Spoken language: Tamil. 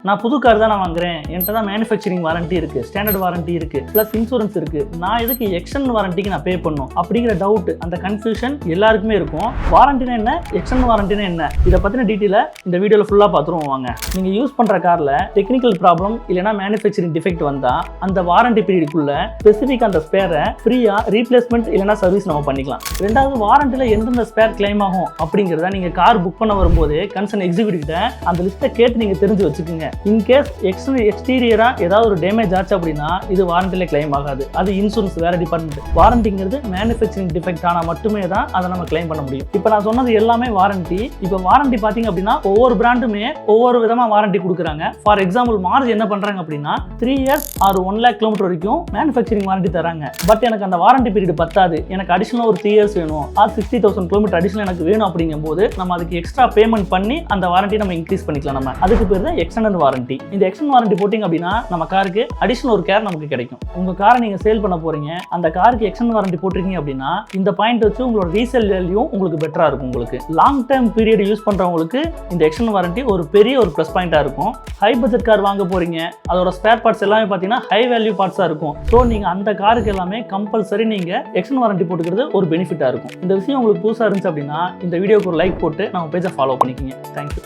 நான் புது கார் தான் நான் வாங்குறேன், என்கிட்ட தான் மேனுஃபேக்சரிங் வாரண்டி இருக்குது, ஸ்டாண்டர்ட் வாரண்டி இருக்குது, ப்ளஸ் இன்சூரன்ஸ் இருக்குது, நான் எதுக்கு எக்ஸ்டர்னல் வாரண்டிக்கு நான் பே பண்ணணும் அப்படிங்கிற டவுட், அந்த கன்ஃபியூஷன் எல்லாருக்குமே இருக்கும். வாரண்டினா என்ன, எக்ஸ்டர்னல் வாரண்டினா என்ன, இதை பற்றின டீட்டெயிலை இந்த வீடியோவில் ஃபுல்லாக பார்த்துருவோம் வாங்க. நீங்கள் யூஸ் பண்ணுற காரில் டெக்னிக்கல் ப்ராப்ளம் இல்லைனா மேனுஃபேக்சரிங் டிஃபெக்ட் வந்தால் அந்த வாரண்டி பீரியடுக்குள்ள ஸ்பெசிஃபிக் அந்த ஸ்பேரை ஃப்ரீயாக ரீப்ளேஸ்மெண்ட் இல்லைனா சர்வீஸ் நம்ம பண்ணிக்கலாம். ரெண்டாவது, வாரண்டியில் எந்தெந்த ஸ்பேர் கிளைம் ஆகும் அப்படிங்கிறத நீங்கள் கார் புக் பண்ண வரும்போது கன்சர்ன் எக்ஸிக்யூட்டிவ் கிட்ட அந்த லிஸ்ட்டை கேட்டு நீங்கள் தெரிஞ்சு வச்சுக்கோங்க. இன்கேஸ் எக்ஸ்டீரியரா ஏதாவது ஒரு டேமேஜ் ஆச்சு அப்படின்னா இது வாரண்டில கிளைம் ஆகாது, அது இன்சூரன்ஸ் வேற டிபார்ட்மெண்ட். வாரண்டிங்கிறது மேனுஃபேக்சரிங் டிஃபெக்ட் ஆனா மட்டுமே தான் அதை நம்ம கிளைம் பண்ண முடியும். இப்போ நான் சொன்னது எல்லாமே வாரண்டி. இப்போ வாரண்டி பாத்தீங்க அப்படின்னா ஒவ்வொரு பிராண்டுமே ஒவ்வொரு விதமா வாரண்டி கொடுக்குறாங்க. ஃபார் எக்ஸாம்பிள் மாருதி என்ன பண்றாங்க அப்படின்னா 3 years ஆர் 1 lakh கிலோமீட்டர் வரைக்கும் மேனுஃபேக்சரிங் வாரண்டி தராங்க. பட் எனக்கு அந்த வாரண்டி பீரியட் பத்தாது, எனக்கு அடிஷனல் ஒரு 3 years வேணும், ஆர் 60,000 கிலோமீட்டர் அடிஷனல் எனக்கு வேணும் அப்படிங்கும் போது நம்ம அதுக்கு எக்ஸ்ட்ரா பேமெண்ட் பண்ணி அந்த வாரண்டி நம்ம இன்க்ரீஸ் பண்ணிக்கலாம். நம்ம அதுக்கு பேர் தான் எக்ஸ்டெண்டட் வாரண்டி. இந்த எக்ஸ்டெண்டட் வாரண்டி போட்டிங்க அப்படின்னா நம்ம காருக்கு அடிஷனல் ஒரு கேர் நமக்கு கிடைக்கும். உங்க காரை நீங்க சேல் பண்ண போறீங்க, அந்த காருக்கு எக்ஸ்டெண்டட் வாரண்டி போட்டிருக்கீங்க அப்படின்னா இந்த பாயிண்ட் வச்சு உங்களோட ரீசேல் வேல்யூ உங்களுக்கு பெட்டரா இருக்கும். உங்களுக்கு லாங் டேர்ம் பீரியட் யூஸ் பண்றவங்களுக்கு இந்த எக்ஸ்டெண்டட் வாரண்டி ஒரு பெரிய ஒரு ப்ளஸ் பாயிண்டா இருக்கும். ஹை பட்ஜெட் கார் வாங்க போறீங்க, அதோட ஸ்பேர் பார்ட்ஸ் எல்லாமே பார்த்தீங்கன்னா ஹை வேல்யூ பார்ட்ஸா இருக்கும். ஸோ நீங்க அந்த காருக்கு எல்லாமே கம்பல்சரி நீங்க எக்ஸ்டெண்டட் வாரண்டி போட்டுக்கிறது ஒரு பெனிஃபிட்டா இருக்கும். இந்த விஷயம் உங்களுக்கு புதுசா இருந்துச்சு அப்படின்னா இந்த வீடியோக்கு ஒரு லைக் போட்டு நம்ம பேஜை ஃபாலோ பண்ணிக்கோங்க. தேங்க்யூ.